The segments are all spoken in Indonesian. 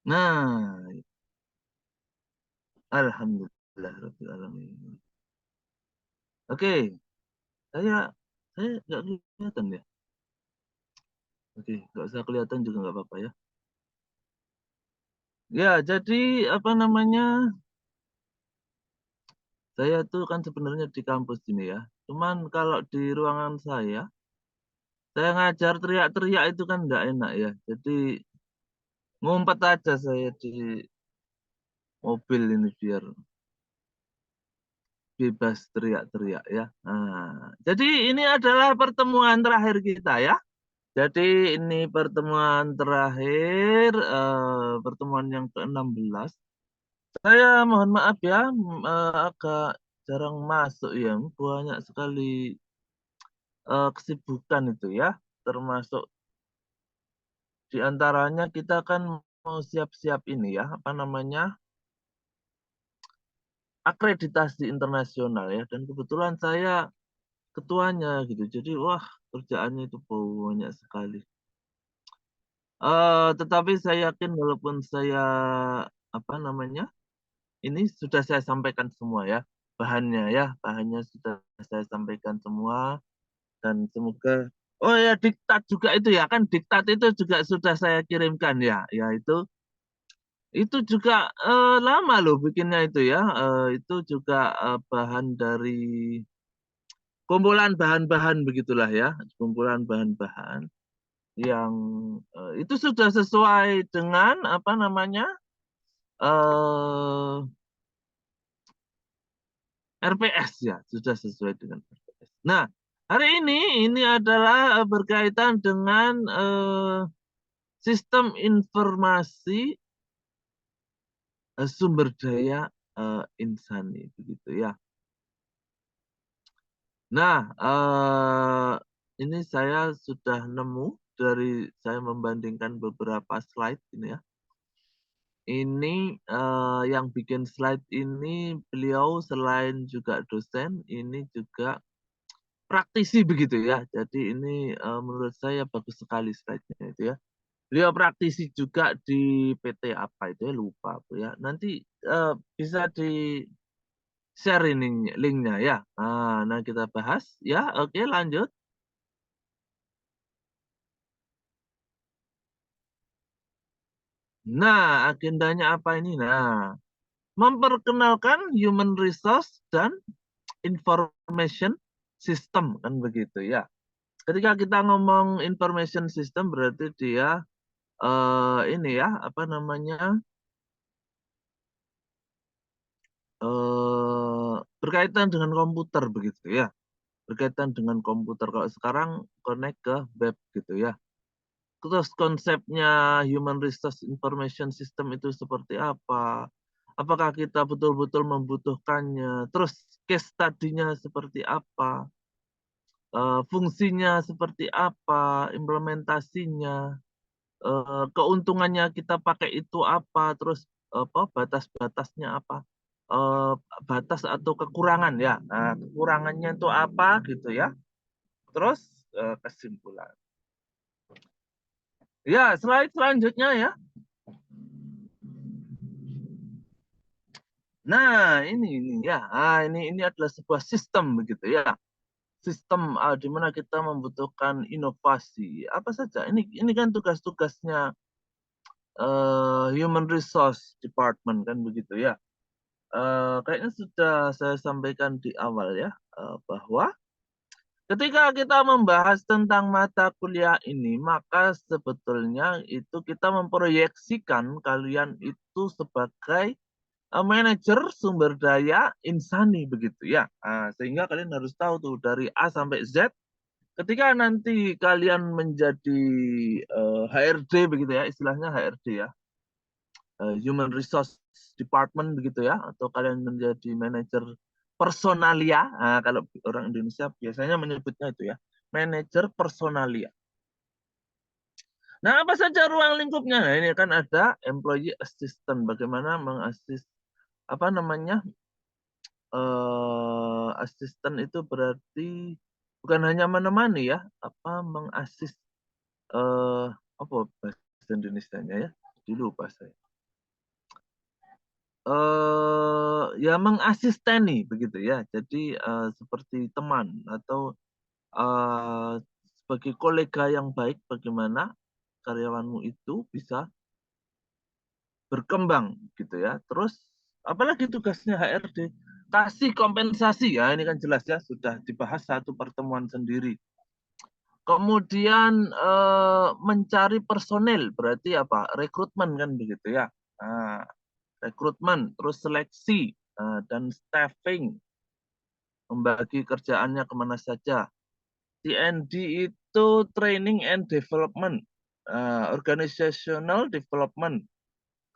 Nah, alhamdulillah rabbil alamin. Oke, saya saya nggak kelihatan ya. Oke, nggak usah kelihatan juga nggak apa-apa ya. Ya, jadi apa namanya? Saya tuh kan sebenarnya di kampus ini ya. Cuman kalau di ruangan saya ngajar teriak-teriak itu kan nggak enak ya. Jadi ngumpet aja saya di mobil ini biar bebas teriak-teriak ya. Nah, jadi ini adalah pertemuan terakhir kita ya. Jadi ini pertemuan terakhir, pertemuan yang ke-16. Saya mohon maaf ya, agak jarang masuk ya. Banyak sekali kesibukan itu ya. Termasuk di antaranya kita kan mau siap-siap ini ya, apa namanya, akreditasi internasional ya. Dan kebetulan saya ketuanya gitu. Jadi wah kerjaannya itu banyak sekali. Tetapi saya yakin walaupun saya apa namanya ini sudah saya sampaikan semua ya bahannya sudah saya sampaikan semua dan semoga oh ya diktat juga itu ya kan diktat itu juga sudah saya kirimkan ya itu juga lama loh bikinnya itu ya itu juga bahan dari kumpulan bahan-bahan begitulah ya kumpulan bahan-bahan yang itu sudah sesuai dengan apa namanya eh RPS ya, sudah sesuai dengan RPS. Nah, hari ini adalah berkaitan dengan sistem informasi sumber daya insani begitu ya. Nah, ini saya sudah nemu dari saya membandingkan beberapa slide ini ya. Ini yang bikin slide ini beliau selain juga dosen, ini juga praktisi begitu ya. Jadi ini menurut saya bagus sekali slide-nya itu ya. Beliau praktisi juga di PT apa itu ya lupa aku ya. Nanti bisa di share ini linknya ya. Nah kita bahas ya. Oke lanjut. Nah agendanya apa ini? Nah memperkenalkan human resource dan information system kan begitu ya. Ketika kita ngomong information system berarti dia ini ya apa namanya berkaitan dengan komputer begitu ya berkaitan dengan komputer kalau sekarang connect ke web gitu ya terus konsepnya human resource information system itu seperti apa apakah kita betul-betul membutuhkannya terus case study-nya seperti apa fungsinya seperti apa implementasinya keuntungannya kita pakai itu apa, terus apa batas-batasnya apa, eh, batas atau kekurangan ya. Nah, kekurangannya itu apa gitu ya. Terus kesimpulan. Ya, slide selanjutnya ya. Nah, ini ya. Ini adalah sebuah sistem begitu ya. Sistem di mana kita membutuhkan inovasi. Apa saja? Ini kan tugas-tugasnya Human Resource Department kan begitu ya. Kayaknya sudah saya sampaikan di awal ya, bahwa ketika kita membahas tentang mata kuliah ini, maka sebetulnya itu kita memproyeksikan kalian itu sebagai manajer sumber daya insani begitu ya. Sehingga kalian harus tahu tuh dari A sampai Z. Ketika nanti kalian menjadi HRD begitu ya, istilahnya HRD ya, Human Resource Department begitu ya, atau kalian menjadi manajer personalia. Nah, kalau orang Indonesia biasanya menyebutnya itu ya, manajer personalia. Nah, apa saja ruang lingkupnya? Nah, ini kan ada employee assistant, bagaimana mengasis apa namanya asisten itu berarti bukan hanya menemani ya, apa mengasis apa bahasa Indonesianya ya, dulu lupa saya. ya mengasisteni begitu ya. Jadi seperti teman atau sebagai kolega yang baik, bagaimana karyawanmu itu bisa berkembang gitu ya. Terus apalagi tugasnya HRD? Kasih kompensasi ya, ini kan jelas ya, sudah dibahas satu pertemuan sendiri. Kemudian mencari personil, berarti apa? Rekrutmen kan begitu ya. Nah, rekrutmen, terus seleksi dan staffing, membagi kerjaannya kemana saja. TND itu training and development, organizational development,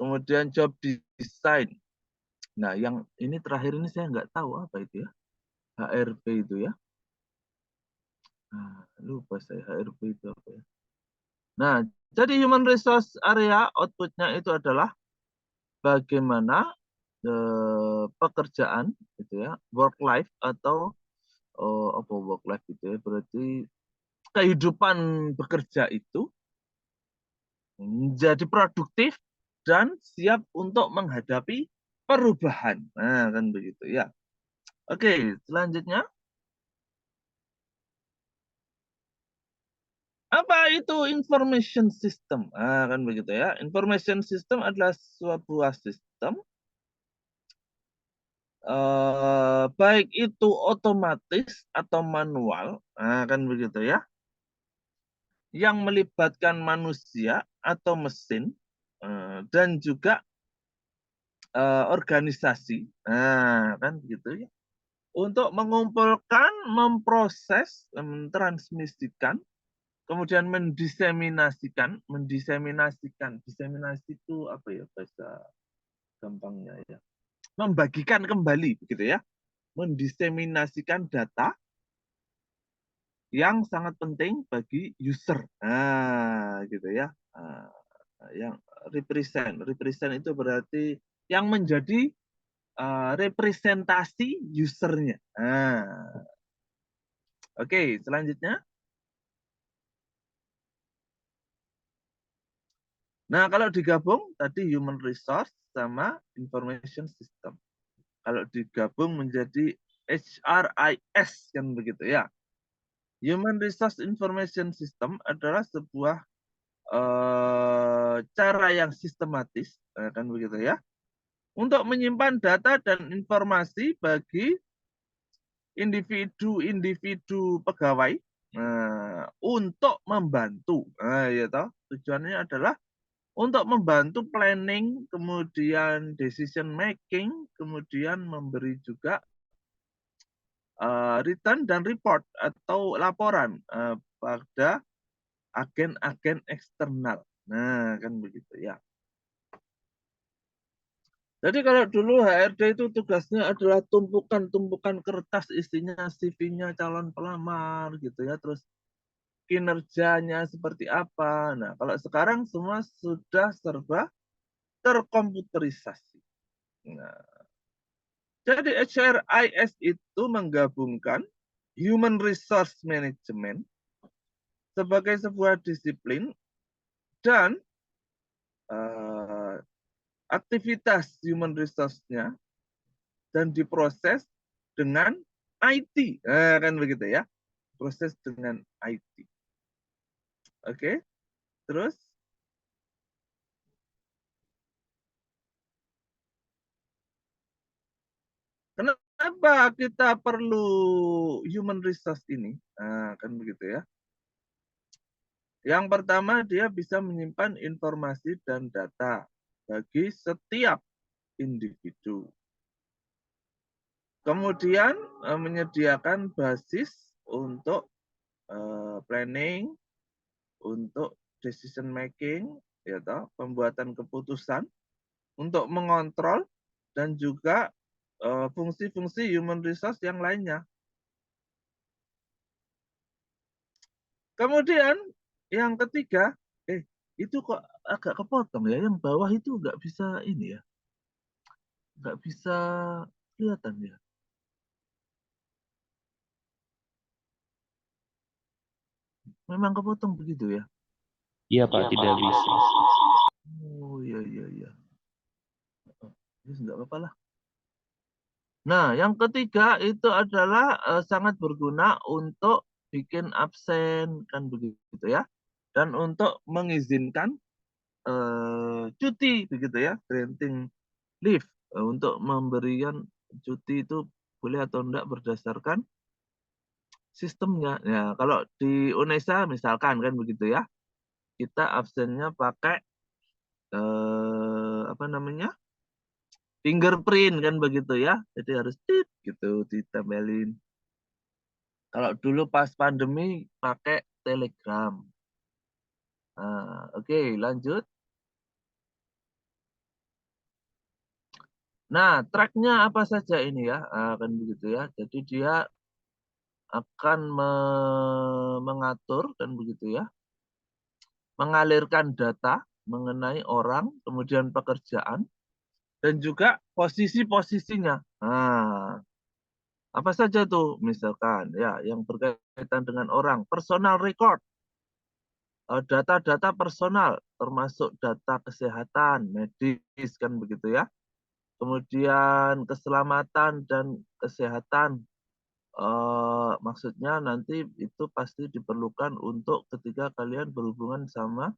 kemudian job design. Nah, yang ini terakhir ini saya nggak tahu apa itu ya, HRP itu ya. Nah, lupa saya HRP itu apa ya. Nah, jadi human resource area outputnya itu adalah bagaimana pekerjaan gitu ya, work life atau apa work life gitu ya, berarti kehidupan bekerja itu menjadi produktif dan siap untuk menghadapi perubahan. Nah, kan begitu ya. Oke, selanjutnya apa itu information system? Nah, kan begitu ya. Information system adalah sebuah sistem baik itu otomatis atau manual, nah, kan begitu ya, yang melibatkan manusia atau mesin dan juga organisasi, nah, kan begitu ya, untuk mengumpulkan, memproses, mentransmisikan, kemudian mendiseminasikan, diseminasi itu apa ya bahasa gampangnya ya, membagikan kembali begitu ya, mendiseminasikan data yang sangat penting bagi user. Nah, gitu ya. Nah, yang represent itu berarti yang menjadi representasi usernya. Nah, oke, selanjutnya. Nah, kalau digabung tadi human resource sama information system. Kalau digabung menjadi HRIS kan begitu ya. Human Resource Information System adalah sebuah cara yang sistematis, kan begitu ya, untuk menyimpan data dan informasi bagi individu-individu pegawai untuk membantu. Nah, ya toh, tujuannya adalah untuk membantu planning, kemudian decision making, kemudian memberi juga return dan report atau laporan pada agen-agen eksternal. Nah, kan begitu ya. Jadi kalau dulu HRD itu tugasnya adalah tumpukan-tumpukan kertas isinya CV-nya calon pelamar gitu ya, terus kinerjanya seperti apa. Nah, kalau sekarang semua sudah serba terkomputerisasi. Nah, jadi HRIS itu menggabungkan Human Resource Management sebagai sebuah disiplin dan aktivitas human resource-nya dan diproses dengan IT. Nah, kan begitu ya. Proses dengan IT. Oke. Terus kenapa kita perlu human resource ini? Nah, kan begitu ya. Yang pertama, dia bisa menyimpan informasi dan data bagi setiap individu. Kemudian menyediakan basis untuk planning, untuk decision making, ya toh, pembuatan keputusan, untuk mengontrol dan juga fungsi-fungsi human resource yang lainnya. Kemudian yang ketiga, itu kok agak kepotong ya, yang bawah itu nggak bisa ini ya, nggak bisa kelihatan ya. Memang kepotong begitu ya? Iya Pak, tidak bisa. Oh iya iya iya. Nggak apa-apa lah. Nah, yang ketiga itu adalah sangat berguna untuk bikin absen kan begitu ya, dan untuk mengizinkan cuti begitu ya, granting leave untuk memberikan cuti itu boleh atau enggak berdasarkan sistemnya. Ya, kalau di UNESA misalkan kan begitu ya, kita absennya pakai apa namanya? Fingerprint kan begitu ya. Jadi harus tit gitu ditempelin. Kalau dulu pas pandemi pakai Telegram. Nah, oke, lanjut. Nah, tracknya apa saja ini ya, kan begitu ya. Jadi dia akan mengatur kan begitu ya, mengalirkan data mengenai orang, kemudian pekerjaan, dan juga posisi-posisinya. Nah, apa saja tuh? Misalkan ya, yang berkaitan dengan orang, personal record, data-data personal, termasuk data kesehatan, medis kan begitu ya. Kemudian keselamatan dan kesehatan, maksudnya nanti itu pasti diperlukan untuk ketika kalian berhubungan sama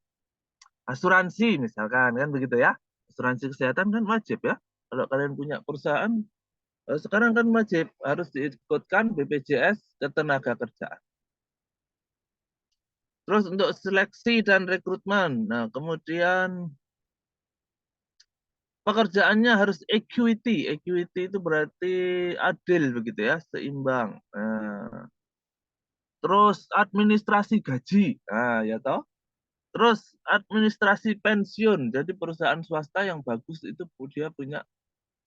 asuransi misalkan kan begitu ya. Asuransi kesehatan kan wajib ya. Kalau kalian punya perusahaan, sekarang kan wajib harus diikutkan BPJS Ketenagakerjaan. Terus untuk seleksi dan rekrutmen, nah kemudian pekerjaannya harus equity. Equity itu berarti adil begitu ya, seimbang. Nah, terus administrasi gaji, nah ya toh. Terus administrasi pensiun. Jadi perusahaan swasta yang bagus itu dia punya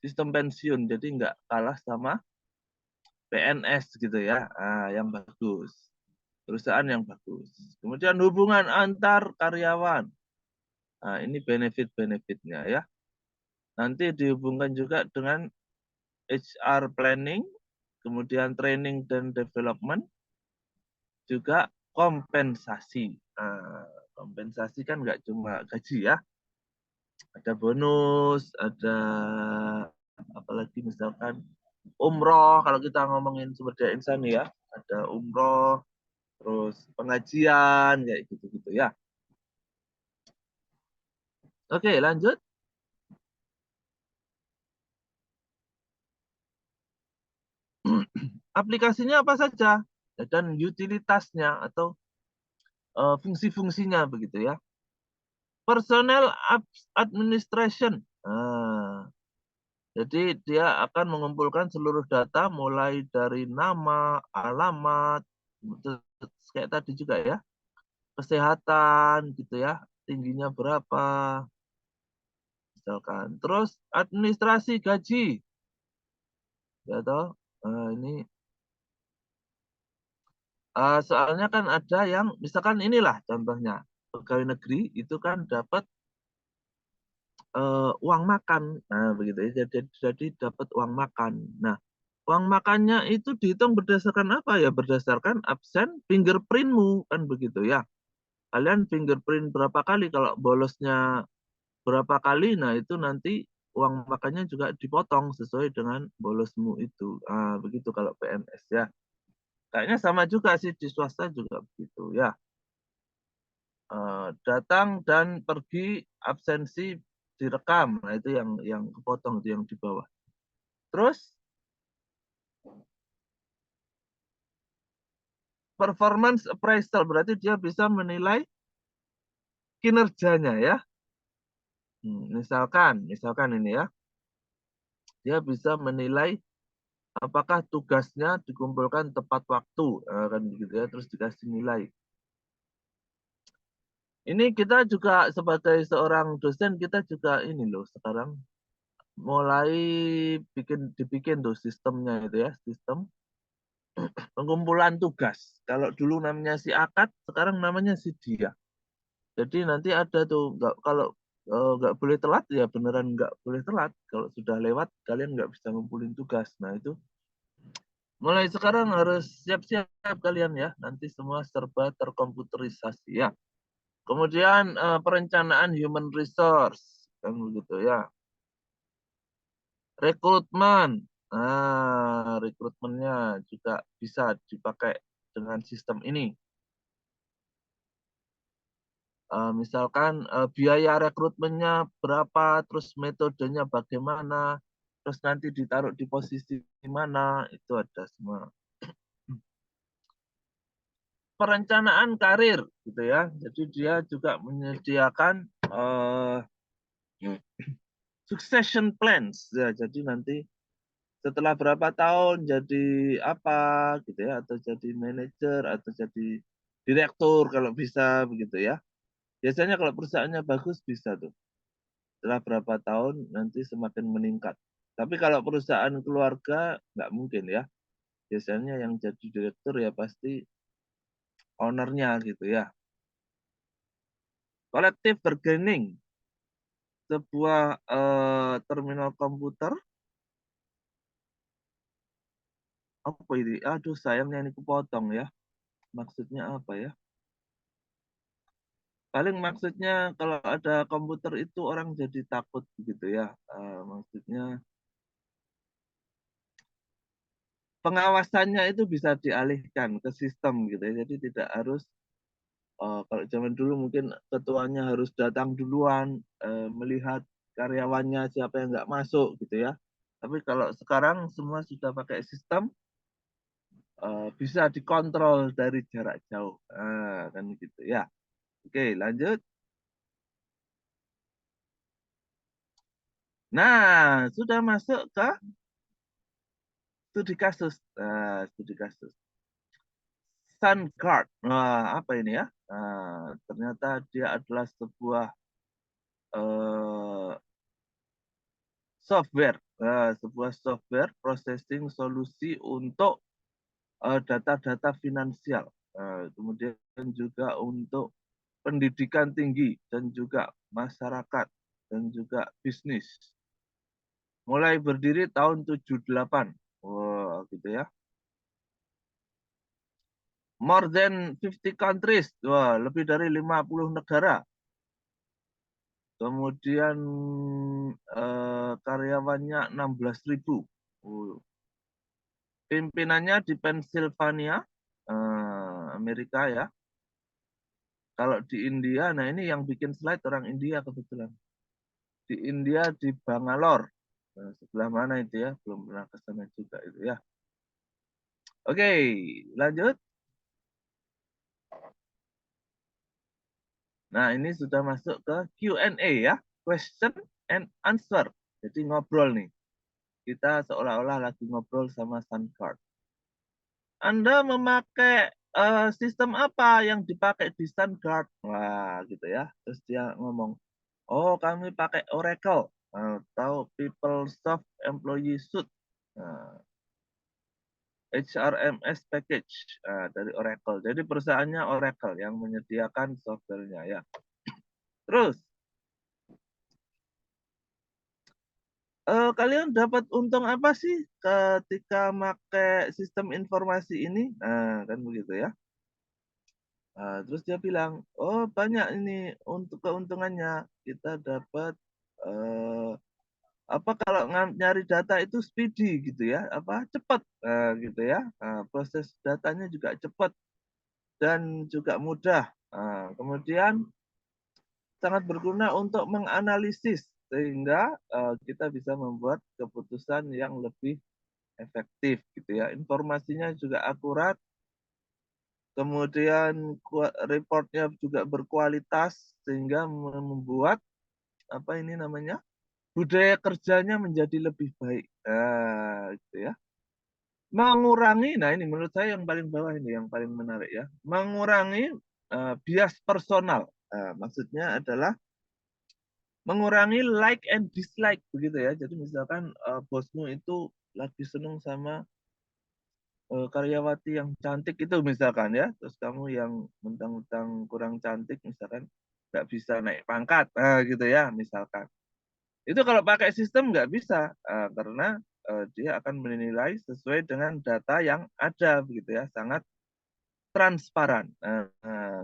sistem pensiun. Jadi nggak kalah sama PNS gitu ya, yang bagus. Perusahaan yang bagus. Kemudian hubungan antar karyawan. Nah, ini benefit-benefitnya ya. Nanti dihubungkan juga dengan HR planning, kemudian training dan development, juga kompensasi. Nah, kompensasi kan nggak cuma gaji ya, ada bonus, ada apalagi misalkan umroh, kalau kita ngomongin sumber daya insani ya, ada umroh, terus pengajian, kayak gitu-gitu ya. Oke, lanjut. Aplikasinya apa saja dan utilitasnya atau fungsi-fungsinya begitu ya. Personnel administration. Nah, jadi dia akan mengumpulkan seluruh data mulai dari nama, alamat, kayak tadi juga ya, kesehatan gitu ya, tingginya berapa, misalkan. Terus administrasi gaji, ya toh. Ini soalnya kan ada yang misalkan inilah contohnya pegawai negeri itu kan dapat uang makan, nah begitu ya. Jadi dapat uang makan. Nah, uang makannya itu dihitung berdasarkan apa ya? Berdasarkan absen fingerprintmu kan begitu ya. Kalian fingerprint berapa kali, kalau bolosnya berapa kali, nah itu nanti uang makannya juga dipotong sesuai dengan bolosmu itu. Begitu kalau PNS ya. Kayaknya sama juga sih di swasta juga begitu ya. Datang dan pergi absensi direkam. Nah, itu yang kepotong itu yang di bawah. Terus performance appraisal berarti dia bisa menilai kinerjanya ya. Misalkan ini ya, dia bisa menilai apakah tugasnya dikumpulkan tepat waktu, kan begitu ya, terus dikasih nilai. Ini kita juga sebagai seorang dosen, kita juga ini loh sekarang mulai dibikin tuh sistemnya itu ya, sistem pengumpulan tugas. Kalau dulu namanya si akad, sekarang namanya si dia. Jadi nanti ada tuh, kalau nggak boleh telat ya beneran nggak boleh telat. Kalau sudah lewat kalian nggak bisa ngumpulin tugas. Nah itu mulai sekarang harus siap-siap kalian ya. Nanti semua serba terkomputerisasi ya. Kemudian perencanaan human resource kan begitu ya. Rekrutmen. Rekrutmennya juga bisa dipakai dengan sistem ini. Misalkan biaya rekrutmennya berapa, terus metodenya bagaimana, terus nanti ditaruh di posisi mana, itu ada semua. Perencanaan karir, gitu ya. Jadi dia juga menyediakan succession plans. Ya, jadi nanti setelah berapa tahun jadi apa, gitu ya, atau jadi manajer, atau jadi direktur kalau bisa, begitu ya. Biasanya kalau perusahaannya bagus bisa tuh. Setelah berapa tahun nanti semakin meningkat. Tapi kalau perusahaan keluarga nggak mungkin ya. Biasanya yang jadi direktur ya pasti ownernya gitu ya. Collective bargaining, sebuah terminal komputer. Apa ini? Aduh sayangnya ini kepotong ya. Maksudnya apa ya? Paling maksudnya kalau ada komputer itu orang jadi takut gitu ya. Maksudnya pengawasannya itu bisa dialihkan ke sistem gitu ya. Jadi tidak harus kalau zaman dulu mungkin ketuanya harus datang duluan melihat karyawannya siapa yang nggak masuk gitu ya. Tapi kalau sekarang semua sudah pakai sistem bisa dikontrol dari jarak jauh. Kan gitu ya. Oke, lanjut. Nah, sudah masuk ke studi kasus. Studi kasus. SunGuard. Nah, apa ini ya? Ternyata dia adalah sebuah eh, software, sebuah software processing solusi untuk data-data finansial. Kemudian juga untuk pendidikan tinggi dan juga masyarakat dan juga bisnis. Mulai berdiri tahun 78. Wah, gitu ya. More than 50 countries. Wah, lebih dari 50 negara. Kemudian karyawannya 16.000. Pimpinannya di Pennsylvania, Amerika ya. Kalau di India, nah ini yang bikin slide orang India kebetulan. Di India di Bangalore. Nah, sebelah mana itu ya? Belum pernah ke sana juga itu ya. Oke, lanjut. Nah, ini sudah masuk ke Q&A ya. Question and answer. Jadi ngobrol nih. Kita seolah-olah lagi ngobrol sama SunCard. Anda memakai sistem apa yang dipakai di SunGuard? Wah, gitu ya. Terus dia ngomong, oh kami pakai Oracle atau PeopleSoft Employee Suite. Nah, HRMS package dari Oracle. Jadi perusahaannya Oracle yang menyediakan softwarenya ya. Terus, kalian dapat untung apa sih ketika pakai sistem informasi ini? Nah, kan begitu ya. Terus dia bilang, oh banyak ini untuk keuntungannya. Kita dapat apa kalau nyari data itu speedy gitu ya, apa cepat gitu ya. Proses datanya juga cepat dan juga mudah. Kemudian sangat berguna untuk menganalisis sehingga kita bisa membuat keputusan yang lebih efektif gitu ya. Informasinya juga akurat, kemudian reportnya juga berkualitas sehingga membuat apa ini namanya budaya kerjanya menjadi lebih baik. Gitu ya. Mengurangi, nah ini menurut saya yang paling bawah ini yang paling menarik ya. Mengurangi bias personal. Maksudnya adalah mengurangi like and dislike begitu ya. Jadi misalkan bosmu itu lagi seneng sama karyawati yang cantik itu misalkan ya, terus kamu yang mentang-mentang kurang cantik misalkan nggak bisa naik pangkat, gitu ya misalkan. Itu kalau pakai sistem nggak bisa karena dia akan menilai sesuai dengan data yang ada begitu ya, sangat transparan.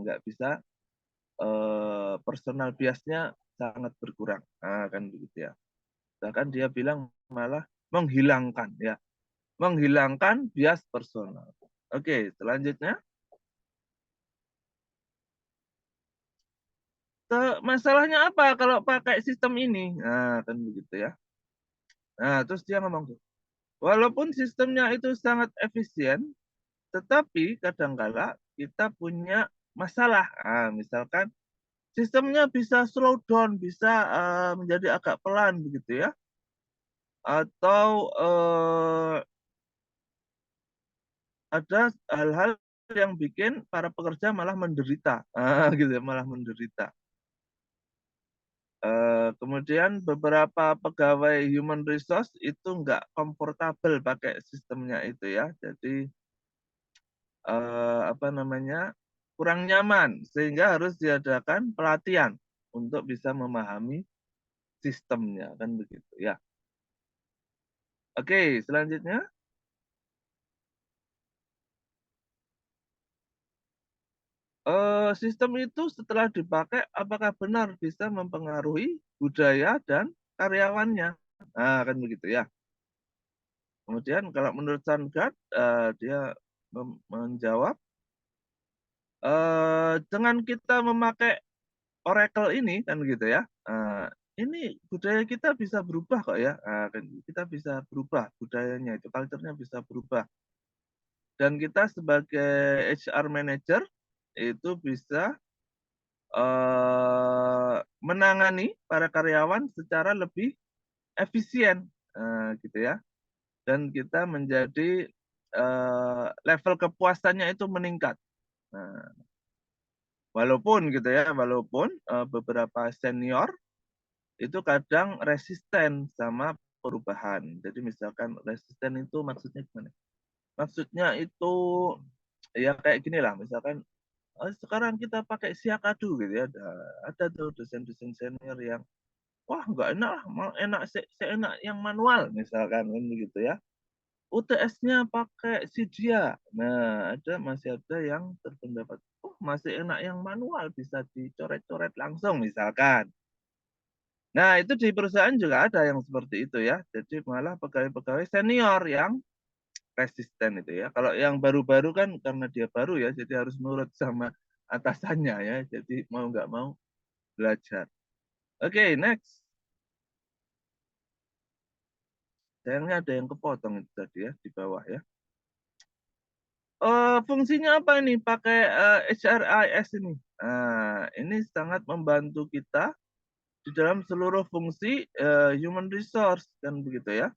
Nggak bisa personal biasnya sangat berkurang, kan begitu ya. Bahkan dia bilang malah menghilangkan ya, menghilangkan bias personal. Oke, selanjutnya masalahnya apa kalau pakai sistem ini? Nah, kan begitu ya. Nah, terus dia ngomong tuh, walaupun sistemnya itu sangat efisien, tetapi kadangkala kita punya masalah. Nah, misalkan sistemnya bisa slow down, bisa menjadi agak pelan begitu ya, atau ada hal-hal yang bikin para pekerja malah menderita, gitu ya, malah menderita. Kemudian beberapa pegawai human resource itu nggak komfortabel pakai sistemnya itu ya, jadi apa namanya, kurang nyaman sehingga harus diadakan pelatihan untuk bisa memahami sistemnya kan begitu ya. Oke, selanjutnya sistem itu setelah dipakai apakah benar bisa mempengaruhi budaya dan karyawannya? Nah, kan begitu ya. Kemudian kalau menurut Sandgard, dia menjawab, dengan kita memakai Oracle ini kan gitu ya, ini budaya kita bisa berubah kok ya, kan kita bisa berubah budayanya itu, culture-nya bisa berubah. Dan kita sebagai HR manager itu bisa menangani para karyawan secara lebih efisien, gitu ya. Dan kita menjadi level kepuasannya itu meningkat. Nah, walaupun gitu ya, walaupun beberapa senior itu kadang resisten sama perubahan. Jadi misalkan resisten itu maksudnya gimana? Maksudnya itu ya kayak gini lah, misalkan sekarang kita pakai Siakadu gitu ya, ada tuh dosen-dosen senior yang wah nggak enak lah, enak seenak yang manual misalkan kan begitu ya. UTS-nya pakai Cydia. Nah, masih ada yang berpendapat, oh masih enak yang manual bisa dicoret-coret langsung misalkan. Nah, itu di perusahaan juga ada yang seperti itu ya. Jadi malah pegawai-pegawai senior yang resisten itu ya. Kalau yang baru-baru kan karena dia baru ya, jadi harus nurut sama atasannya ya. Jadi mau nggak mau belajar. Oke, next. Sayangnya ada yang kepotong itu tadi ya di bawah ya. Fungsinya apa ini pakai HRIS ini? Nah, ini sangat membantu kita di dalam seluruh fungsi human resource kan begitu ya.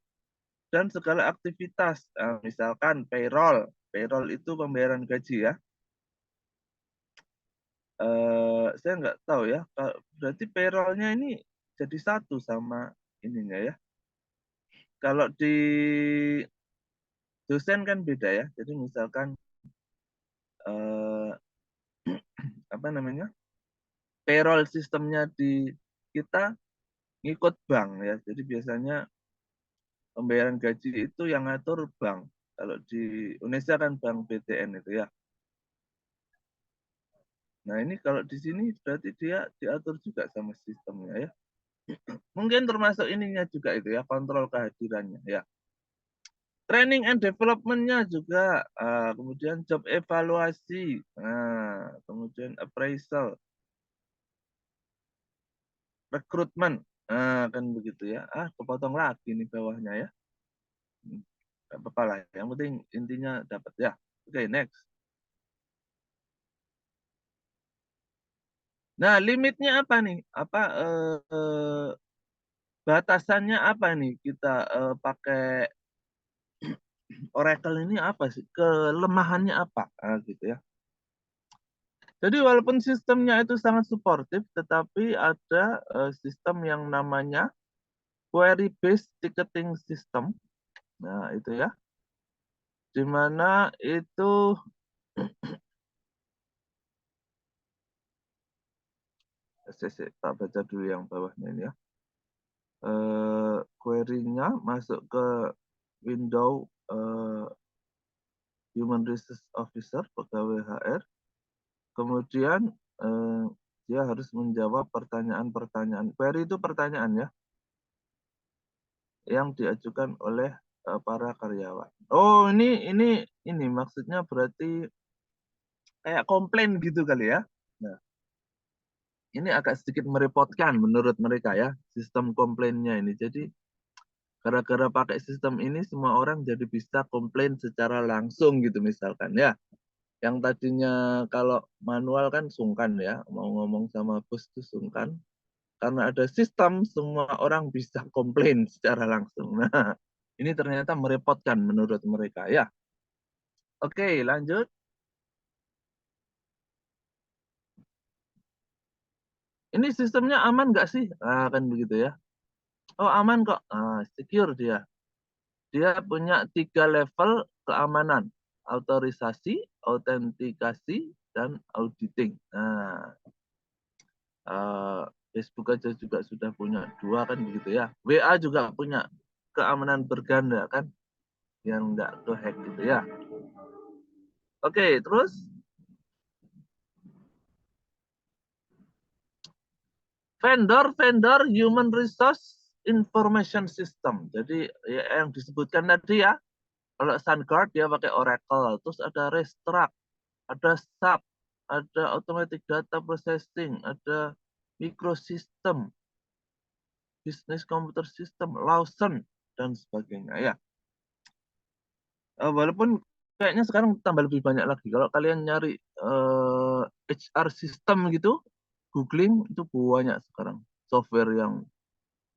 Dan segala aktivitas, misalkan payroll, payroll itu pembayaran gaji ya. Saya nggak tahu ya, berarti payrollnya ini jadi satu sama ininya ya. Kalau di dosen kan beda ya. Jadi misalkan eh, apa namanya, payroll sistemnya di kita ngikut bank ya. Jadi biasanya pembayaran gaji itu yang ngatur bank. Kalau di Indonesia kan bank BTN itu ya. Nah ini kalau di sini berarti dia diatur juga sama sistemnya ya. Mungkin termasuk ininya juga itu ya, kontrol kehadirannya ya. Training and development-nya juga, kemudian job evaluasi, kemudian appraisal, rekrutmen, kan begitu ya. Kepotong lagi nih bawahnya ya. Gak apa-apa lah, yang penting intinya dapat ya. Oke, next. Nah, limitnya apa nih? Apa batasannya apa nih kita pakai Oracle ini apa sih? Kelemahannya apa? Gitu ya. Jadi walaupun sistemnya itu sangat suportif, tetapi ada sistem yang namanya query based ticketing system. Nah, itu ya. Di mana itu saya baca dulu yang bawahnya ini ya. Query-nya masuk ke window Human Resource Officer, pegawai HR. Kemudian dia harus menjawab pertanyaan-pertanyaan. Query itu pertanyaan ya. yang diajukan oleh para karyawan. Oh, ini maksudnya berarti kayak komplain gitu kali ya. Nah, ini agak sedikit merepotkan menurut mereka ya, sistem komplainnya ini. Jadi gara-gara pakai sistem ini semua orang jadi bisa komplain secara langsung gitu misalkan ya. Yang tadinya kalau manual kan sungkan ya, mau ngomong sama bos itu sungkan. Karena ada sistem, semua orang bisa komplain secara langsung. Nah, ini ternyata merepotkan menurut mereka ya. Oke, lanjut. Ini sistemnya aman nggak sih? Ah, kan begitu ya. Oh, aman kok. Secure dia. Dia punya 3 level keamanan. Autorisasi, autentikasi, dan auditing. Nah, eh, Facebook aja juga sudah punya 2 kan begitu ya. WA juga punya keamanan berganda kan, yang nggak ke hack gitu ya. Oke, terus vendor human resource information system. Jadi ya, yang disebutkan tadi ya, kalau SunGuard dia pakai Oracle, terus ada Restruct, ada SAP, ada Automatic Data Processing, ada Microsystem, Business Computer System, Lawson, dan sebagainya ya. Walaupun kayaknya sekarang tambah lebih banyak lagi. Kalau kalian nyari HR system gitu, googling itu banyak sekarang software yang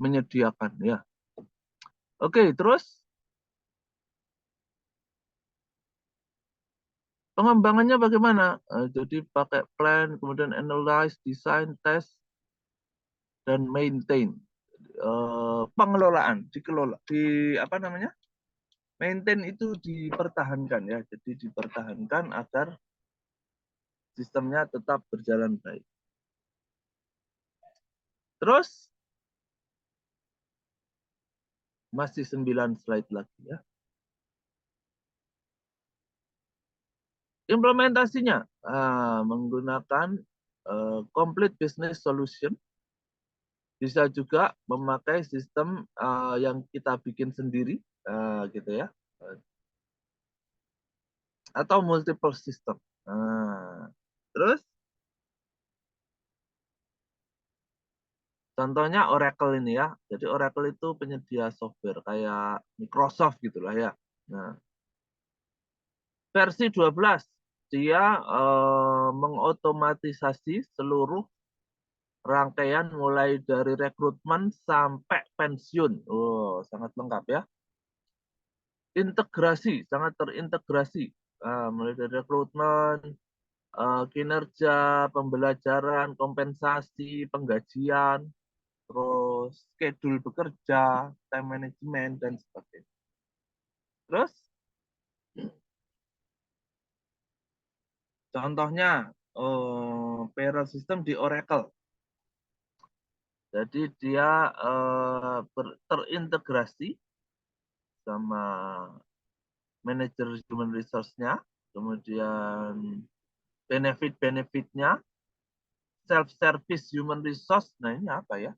menyediakan ya. Oke, terus pengembangannya bagaimana? Jadi pakai plan, kemudian analyze, design, test, dan maintain. Pengelolaan, dikelola, di apa namanya? Maintain itu dipertahankan ya. Jadi dipertahankan agar sistemnya tetap berjalan baik. Terus masih 9 slide lagi ya. Implementasinya menggunakan complete business solution, bisa juga memakai sistem yang kita bikin sendiri gitu ya, atau multiple system. Terus contohnya Oracle ini ya. Jadi Oracle itu penyedia software kayak Microsoft gitulah ya. Nah, versi 12 dia mengotomatisasi seluruh rangkaian mulai dari rekrutmen sampai pensiun. Oh, sangat lengkap ya. Integrasi, sangat terintegrasi. Mulai dari rekrutmen, kinerja, pembelajaran, kompensasi, penggajian, terus schedule bekerja, time management, dan sebagainya. Terus, contohnya, payroll system di Oracle. Jadi dia terintegrasi sama manajer human resource-nya, kemudian benefit-benefitnya, self-service human resource. Nah ini apa ya?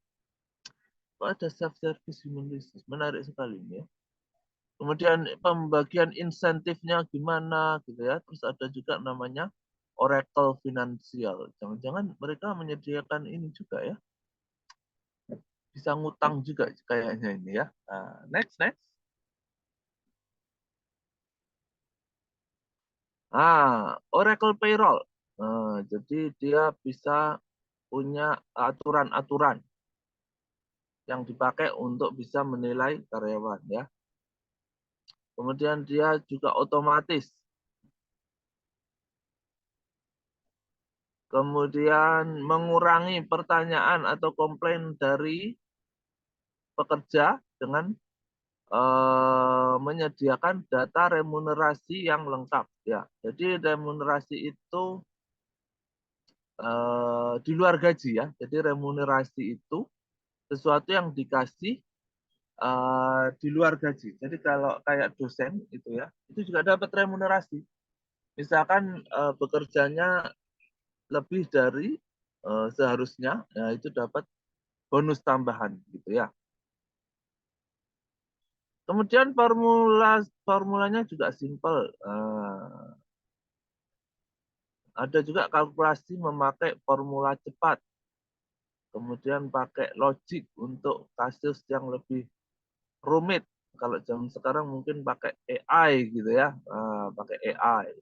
Kok ada self-service human resource? Menarik sekali ini ya. Kemudian pembagian insentifnya gimana gitu ya. Terus ada juga namanya Oracle Finansial. Jangan-jangan mereka menyediakan ini juga ya. Bisa ngutang juga kayaknya ini ya. Next. Oracle Payroll. Jadi dia bisa punya aturan-aturan yang dipakai untuk bisa menilai karyawan ya. Kemudian dia juga otomatis. Kemudian mengurangi pertanyaan atau komplain dari pekerja dengan menyediakan data remunerasi yang lengkap ya. Jadi remunerasi itu di luar gaji ya. Jadi remunerasi itu sesuatu yang dikasih di luar gaji. Jadi kalau kayak dosen itu ya, itu juga dapat remunerasi. Misalkan bekerjanya lebih dari seharusnya, ya itu dapat bonus tambahan gitu ya. Kemudian formulanya juga simple. Ada juga kalkulasi memakai formula cepat. Kemudian pakai logik untuk kasus yang lebih rumit. Kalau zaman sekarang mungkin pakai AI gitu ya, pakai AI.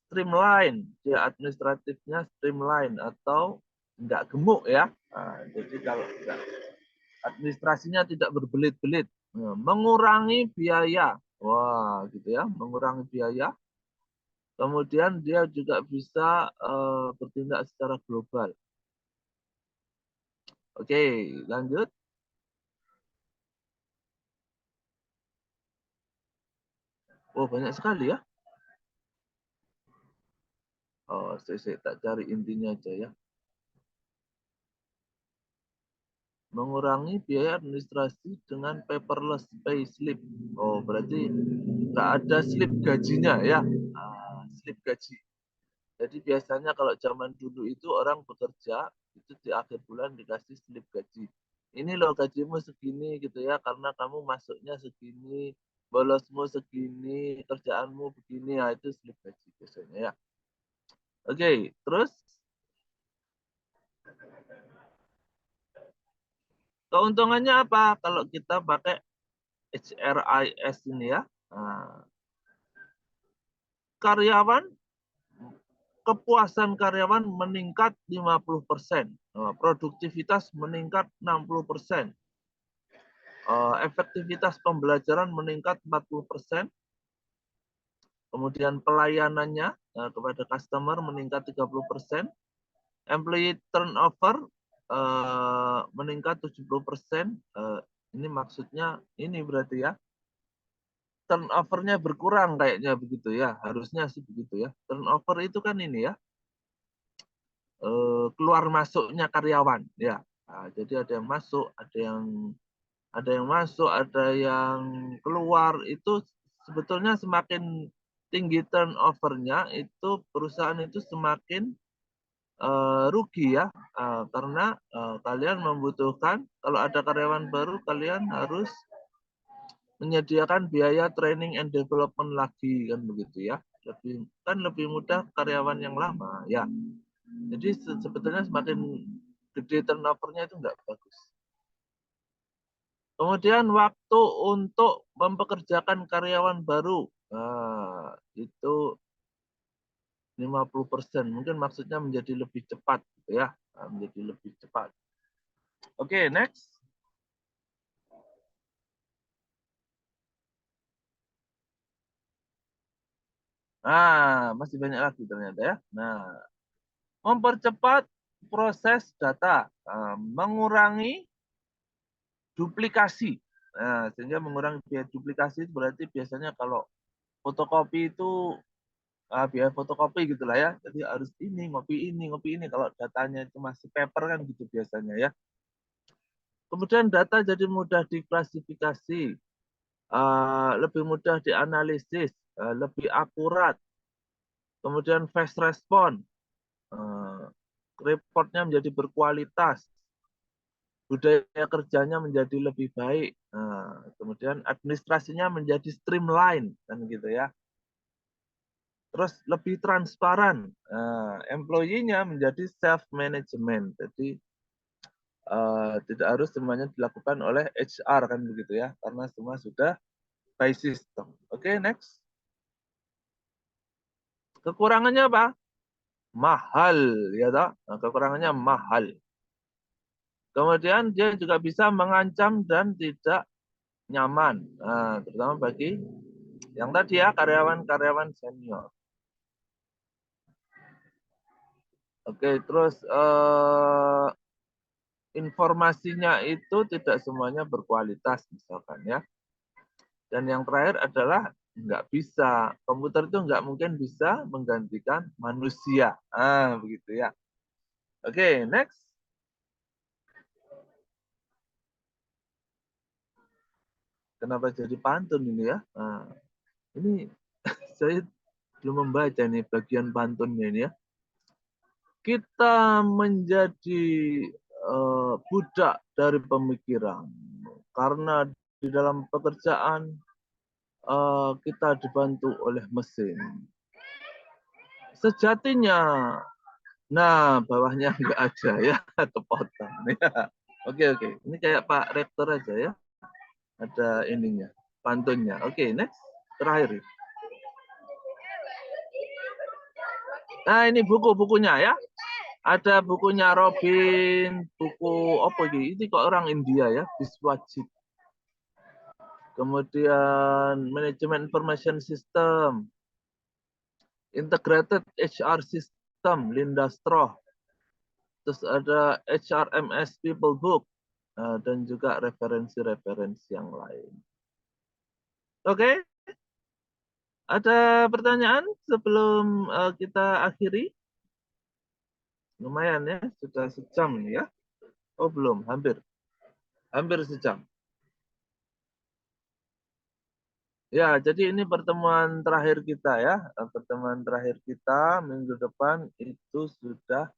Streamline, dia administratifnya streamline atau nggak gemuk ya. Jadi kalau administrasinya tidak berbelit-belit, mengurangi biaya, wah gitu ya, mengurangi biaya. Kemudian dia juga bisa bertindak secara global. Oke, lanjut. Oh, banyak sekali ya. Oh, saya tak cari intinya aja ya. Mengurangi biaya administrasi dengan paperless payslip. Oh, berarti nggak ada slip gajinya ya. Slip gaji. Jadi biasanya kalau zaman dulu itu orang bekerja, itu di akhir bulan dikasih slip gaji. Ini loh gajimu segini gitu ya, karena kamu masuknya segini, bolosmu segini, kerjaanmu begini, ya itu slip gaji biasanya ya. Oke, terus keuntungannya apa kalau kita pakai HRIS ini ya? Nah, karyawan, kepuasan karyawan meningkat 50%, produktivitas meningkat 60%, efektivitas pembelajaran meningkat 40%, kemudian pelayanannya kepada customer meningkat 30%, employee turnover meningkat 70%. Ini maksudnya ini berarti ya, turnover-nya berkurang kayaknya begitu ya. Harusnya sih begitu ya. Turnover itu kan ini ya, keluar masuknya karyawan ya. Nah, jadi ada yang masuk, ada yang keluar. Itu sebetulnya semakin tinggi turnover-nya, itu perusahaan itu semakin rugi ya. Karena kalian membutuhkan, kalau ada karyawan baru, kalian harus menyediakan biaya training and development lagi kan begitu ya. Lebih mudah karyawan yang lama ya. Jadi sebetulnya semakin gede turnover-nya itu enggak bagus. Kemudian waktu untuk mempekerjakan karyawan baru, itu 50%. Mungkin maksudnya menjadi lebih cepat gitu ya. Menjadi lebih cepat. Oke, next. Masih banyak lagi ternyata ya. Nah, mempercepat proses data, mengurangi duplikasi. Nah, sehingga mengurangi biaya duplikasi berarti biasanya kalau fotokopi itu biaya fotokopi gitulah ya. Jadi harus ngopi ini. Kalau datanya itu masih paper kan gitu biasanya ya. Kemudian data jadi mudah diklasifikasi, lebih mudah dianalisis, lebih akurat. Kemudian fast respon, reportnya menjadi berkualitas, budaya kerjanya menjadi lebih baik. Kemudian administrasinya menjadi streamline kan gitu ya. Terus lebih transparan, employee-nya menjadi self management. Jadi tidak harus semuanya dilakukan oleh HR kan begitu ya, karena semua sudah by system. Oke, next. Kekurangannya apa? Mahal ya toh. Kekurangannya mahal. Kemudian dia juga bisa mengancam dan tidak nyaman, terutama bagi yang tadi ya, karyawan-karyawan senior. Oke, terus informasinya itu tidak semuanya berkualitas misalkan ya. Dan yang terakhir adalah nggak bisa, komputer itu nggak mungkin bisa menggantikan manusia. Begitu ya. Oke, next. Kenapa jadi pantun ini ya? Ini saya belum membaca nih bagian pantunnya ini ya. Kita menjadi budak dari pemikiran karena di dalam pekerjaan kita dibantu oleh mesin. Sejatinya, nah bawahnya nggak ada ya, kepotong ya. Oke. Ini kayak Pak Rektor aja ya, ada ininya, pantunnya. Oke, next, terakhir. Nah ini buku-bukunya ya. Ada bukunya Robin, buku apa ini? Ini kok orang India ya, Biswajit. Kemudian Management Information System, Integrated HR System, Linda Stroh. Terus ada HRMS People Book, dan juga referensi-referensi yang lain. Oke, ada pertanyaan sebelum kita akhiri? Lumayan ya, sudah sejam ya. Oh belum, hampir sejam. Ya, jadi ini pertemuan terakhir kita ya. Pertemuan terakhir kita minggu depan itu sudah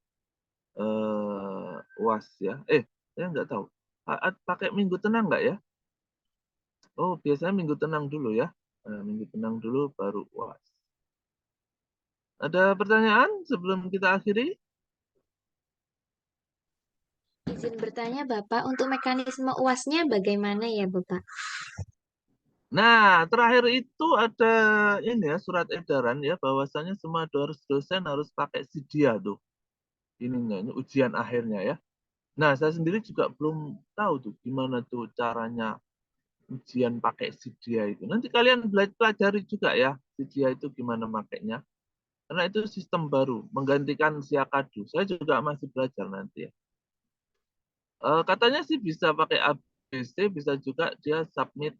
UAS ya. Saya nggak tahu. Pakai minggu tenang nggak ya? Oh, biasanya minggu tenang dulu ya. Minggu tenang dulu baru UAS. Ada pertanyaan sebelum kita akhiri? Izin bertanya Bapak, untuk mekanisme UAS-nya bagaimana ya Bapak? Nah, terakhir itu ada ini ya surat edaran ya bahwasanya semua dosen harus pakai Sidia tuh. Ini ujian akhirnya ya. Nah, saya sendiri juga belum tahu tuh gimana tuh caranya ujian pakai Sidia itu. Nanti kalian pelajari juga ya Sidia itu gimana makainya. Karena itu sistem baru menggantikan Siakadu. Saya juga masih belajar nanti ya. Katanya sih bisa pakai ABC, bisa juga dia submit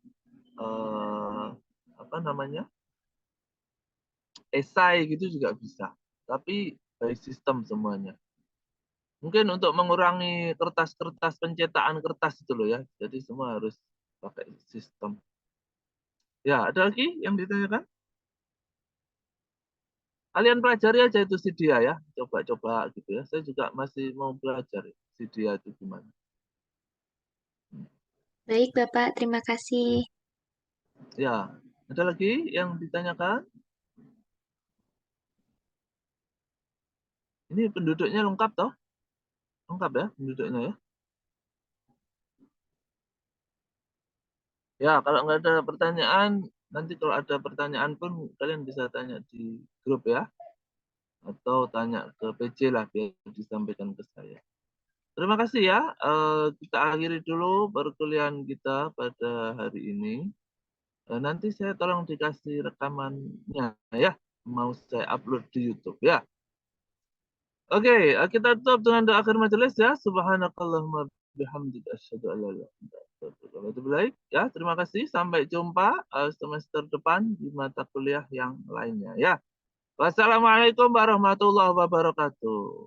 apa namanya esai gitu juga bisa. Tapi by system semuanya. Mungkin untuk mengurangi kertas-kertas pencetakan kertas itu loh ya. Jadi semua harus pakai sistem. Ya, ada lagi yang ditanyakan? Kalian pelajari aja itu Sidia ya. Coba-coba gitu ya. Saya juga masih mau belajar Sidia itu gimana. Baik Bapak, terima kasih. Ya, ada lagi yang ditanyakan? Ini penduduknya lengkap toh? Lengkap ya penduduknya ya? Ya, kalau nggak ada pertanyaan, nanti kalau ada pertanyaan pun kalian bisa tanya di grup ya. Atau tanya ke PC lah biar disampaikan ke saya. Terima kasih ya. Kita akhiri dulu perkuliahan kita pada hari ini. Nanti saya tolong dikasih rekamannya ya. Mau saya upload di YouTube ya. Oke, kita tutup dengan doa akhir majelis ya. Subhanakallahumma bihamdika asyhadu an la ilaha illa anta astaghfiruka wa atubu ilaik. Ya, terima kasih. Sampai jumpa semester depan di mata kuliah yang lainnya ya. Wassalamualaikum warahmatullahi wabarakatuh.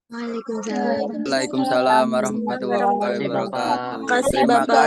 Waalaikumsalam. Waalaikumsalam warahmatullahi Terima kasih, Bapak. wabarakatuh. Kasih Terima Bapak.